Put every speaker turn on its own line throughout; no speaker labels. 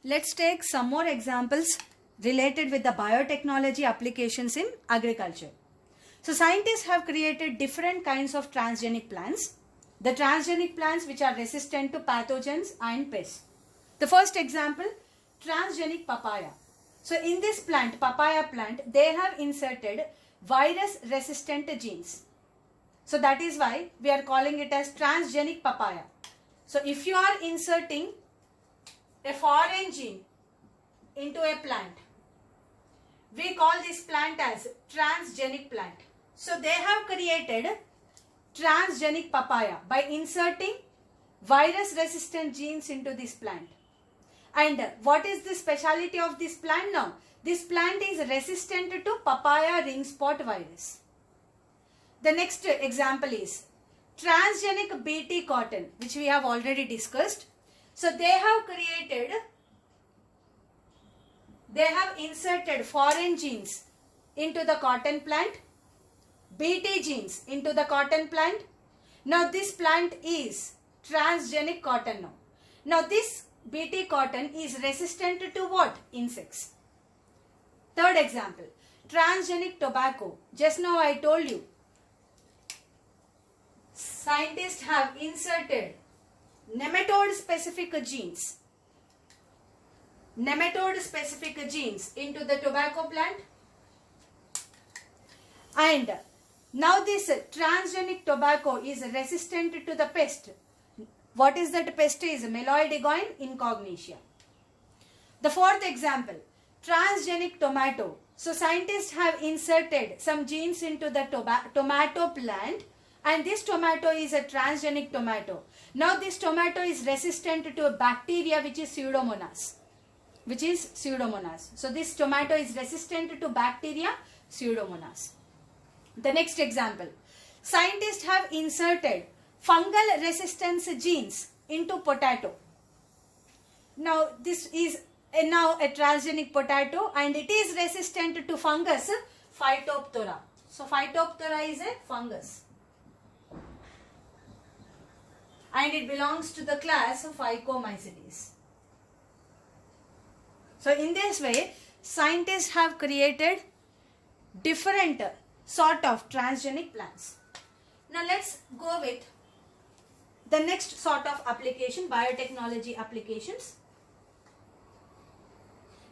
Let's take some more examples related with the biotechnology applications in agriculture. So scientists have created different kinds of transgenic plants. The transgenic plants which are resistant to pathogens and pests. The first example, transgenic papaya. So in this plant, papaya plant, they have inserted virus resistant genes. So that is why we are calling it as transgenic papaya. So if you are inserting a foreign gene into a plant, we call this plant as transgenic plant. So they have created transgenic papaya by inserting virus resistant genes into this plant. And what is the speciality of this plant now? This plant is resistant to papaya ring spot virus. The next example is transgenic BT cotton, which we have already discussed. So they have inserted foreign genes into the cotton plant, BT genes into the cotton plant. Now this plant is transgenic cotton now. Now this BT cotton is resistant to what? Insects. Third example, transgenic tobacco. Just now I told you, scientists have inserted nematode specific genes into the tobacco plant, and now this transgenic tobacco is resistant to the pest. What is that pest? Is Meloidigoin incognitia. The fourth example, transgenic tomato. So scientists have inserted some genes into the tomato plant, and this tomato is a transgenic tomato. Now this tomato is resistant to a bacteria which is Pseudomonas. So this tomato is resistant to bacteria Pseudomonas. The next example, scientists have inserted fungal resistance genes into potato. Now this is now a transgenic potato, and it is resistant to fungus Phytophthora. So Phytophthora is a fungus, and it belongs to the class of Phycomycetes. So in this way, scientists have created different sort of transgenic plants. Now let's go with the next sort of application, biotechnology applications.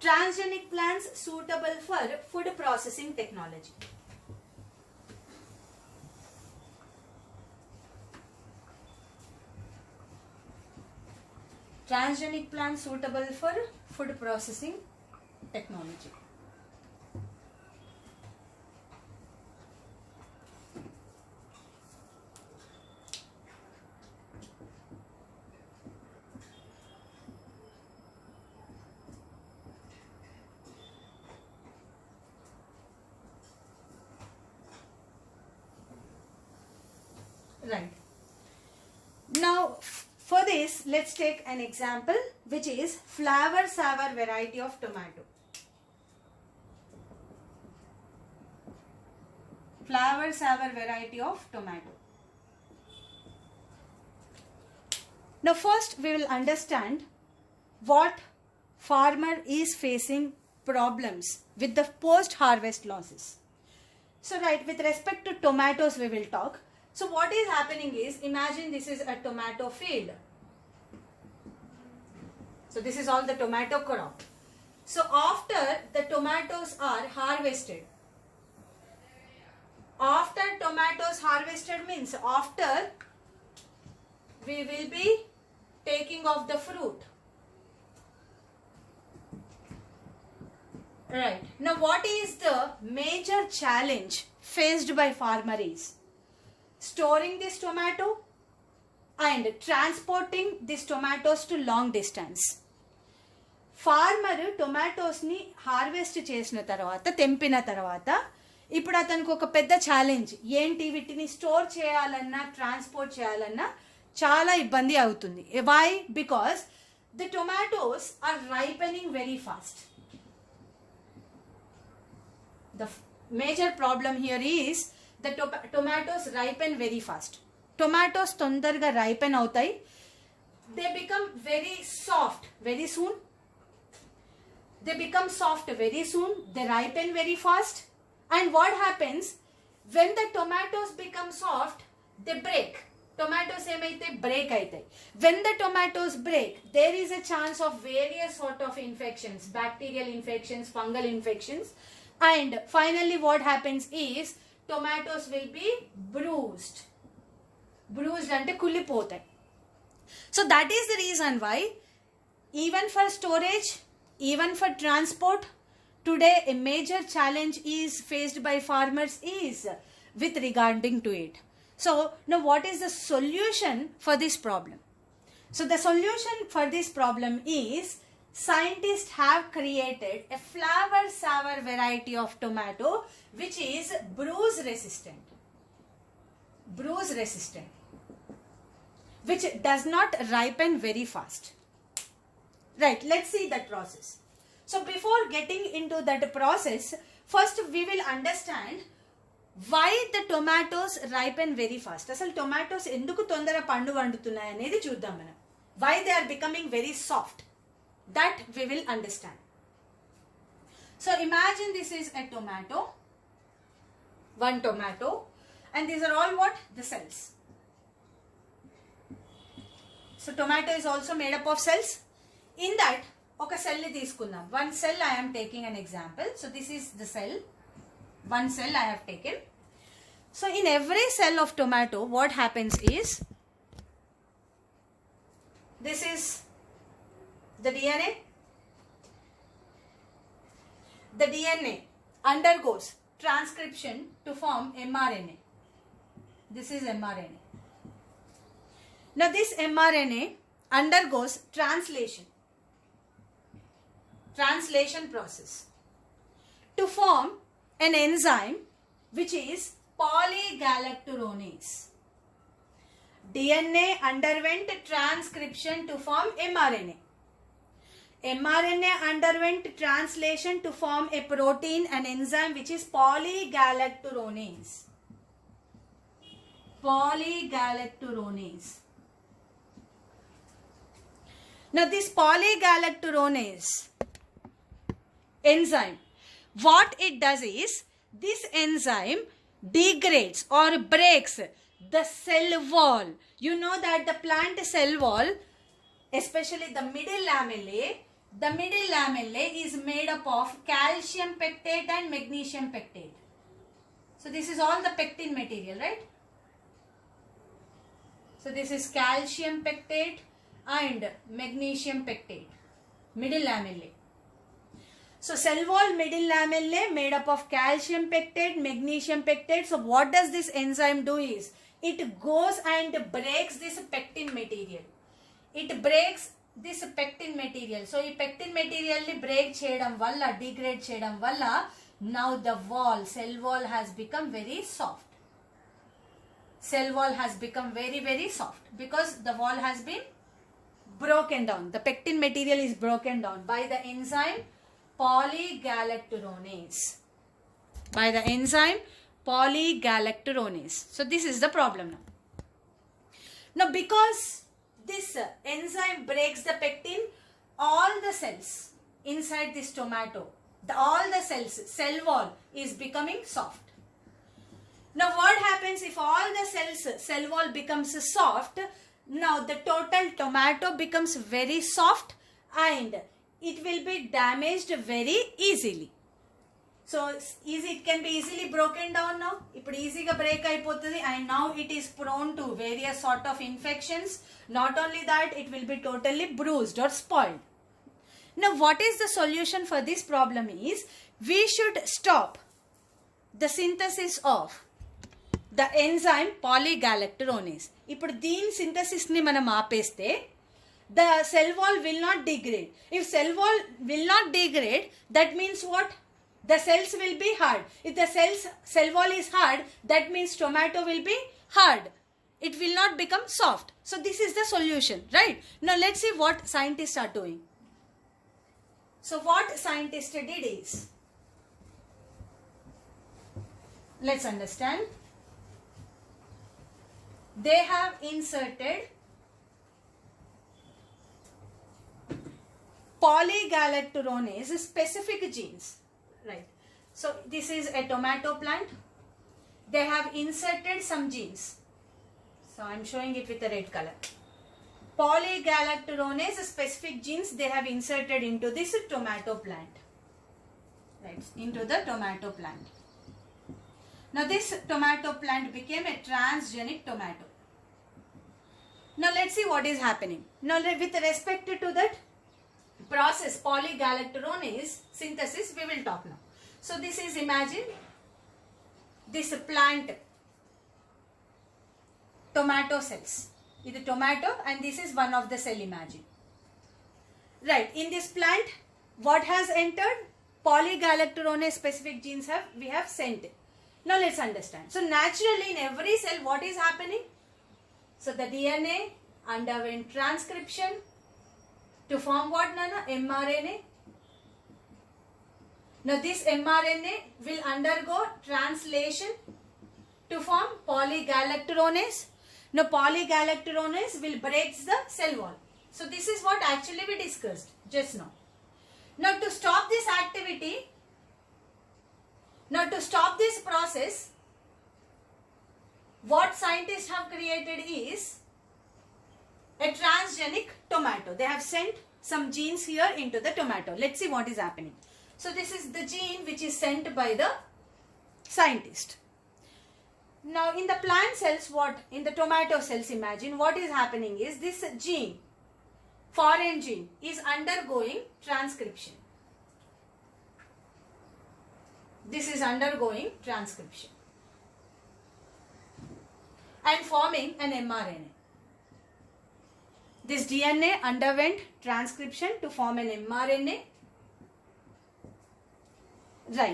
Transgenic plants suitable for food processing technology. Transgenic plants suitable for food processing technology. Right. Now for this, let's take an example, which is flavor sour variety of tomato. Flavor sour variety of tomato. Now first we will understand what farmer is facing problems with the post-harvest losses. So right, with respect to tomatoes we will talk. So what is happening is, imagine this is a tomato field. So this is all the tomato crop. So after the tomatoes are harvested, after tomatoes harvested means after we will be taking off the fruit. Right. Now what is the major challenge faced by farmer is storing this tomato and transporting these tomatoes to long distance. Farmer టొమాటోస్ని harvest చేసిన తర్వాత, తెంపిన తర్వాత, ఇప్పుడు అతనికి ఒక పెద్ద challenge ఏంటి, వీటిని స్టోర్ చేయాలన్నా ట్రాన్స్పోర్ట్ చేయాలన్నా చాలా ఇబ్బంది అవుతుంది. Why? Because the tomatoes are ripening very fast. The major problem here is the tomatoes ripen very fast. Tomatoes తొందరగా రైపెన్ అవుతాయి. They become very soft very soon. they become soft very soon, they ripen very fast. And what happens when the tomatoes become soft, they break. Tomatoes emaithe break aithayi. When the tomatoes break, there is a chance of various sort of infections, bacterial infections, fungal infections, and finally what happens is tomatoes will be bruised. Bruised ante kullipotayi. So that is the reason why even for storage, even for transport, today a major challenge is faced by farmers is with regarding to it. So now what is the solution for this problem? So the solution for this problem is scientists have created a flavor sour variety of tomato which is bruise resistant. Bruise resistant, which does not ripen very fast. Right, let's see that process. So before getting into that process, first we will understand why the tomatoes ripen very fast. Asal tomatoes enduku tondara pandu vandutunnayi anedi chuddam manam. Why they are becoming very soft, that we will understand. So imagine this is a tomato, one tomato, and these are all what? The cells. So tomato is also made up of cells. In that, oka cell ni teeskunnam. One cell I am taking an example. So this is the cell. One cell I have taken. So in every cell of tomato, what happens is, this is the DNA. The DNA undergoes transcription to form mRNA. This is mRNA. Now this mRNA undergoes translation process to form an enzyme which is polygalacturonase. DNA underwent transcription to form mRNA. mRNA underwent translation to form a protein, an enzyme which is polygalacturonase. Polygalacturonase. Now this polygalacturonase enzyme, what it does is, this enzyme degrades or breaks the cell wall. You know that the plant cell wall, especially the middle lamellae is made up of calcium pectate and magnesium pectate. So this is all the pectin material, right? So this is calcium pectate and magnesium pectate, middle lamellae. So cell wall middle lamellae made up of calcium pectate, magnesium pectate. So what does this enzyme do is, it goes and breaks this pectin material. It breaks this pectin material. So ఈ pectin material ni break చేయడం వల్ల, degrade చేయడం వల్ల, now the wall, cell wall has become very soft. Cell wall has become very, very soft because the wall has been broken down. The pectin material is broken down by the enzyme polygalacturonase. By the enzyme polygalacturonase. So this is the problem now. Now because this enzyme breaks the pectin, all the cells inside this tomato, all the cells, cell wall is becoming soft. Now what happens if all the cells, cell wall becomes soft? Now the total tomato becomes very soft and it will be damaged very easily. So it can be easily broken down now. Ippudu easy ga break ayipotundi and now it is prone to various sort of infections. Not only that, it will be totally bruised or spoiled. Now what is the solution for this problem is, we should stop the synthesis of the enzyme polygalacturonase. Ippudu deen synthesis ni manam aapeste, the cell wall will not degrade. If cell wall will not degrade, that means what? The cells will be hard. If the cell wall is hard, that means tomato will be hard. It will not become soft. So this is the solution, right? Now let's see what scientists are doing. So what scientists did is, let's understand. They have inserted polygalacturonase specific genes. Right. So this is a tomato plant. They have inserted some genes. So I am showing it with a red color. Polygalacturonase specific genes they have inserted into this tomato plant. Right, into the tomato plant. Now this tomato plant became a transgenic tomato. Now let's see what is happening. Now with respect to that process, polygalacturonase synthesis, we will talk now. So this is, imagine this plant tomato cells. This is tomato and this is one of the cell, imagine. Right, in this plant what has entered? Polygalacturonase specific genes we have sent. Now let's understand. So naturally in every cell what is happening? So the DNA underwent transcription to form what, Nana? mRNA. Now this mRNA will undergo translation to form polygalacturonase. Now polygalacturonase will break the cell wall. So this is what actually we discussed just now. Now to stop this activity, now to stop this process, what scientists have created is a transgenic tomato. They have sent some genes here into the tomato. Let's see what is happening. So this is the gene which is sent by the scientist. Now in the plant cells, in the tomato cells, imagine what is happening is this gene, foreign gene, is undergoing transcription. This is undergoing transcription and forming an mRNA. This DNA underwent transcription to form an mRNA. Right.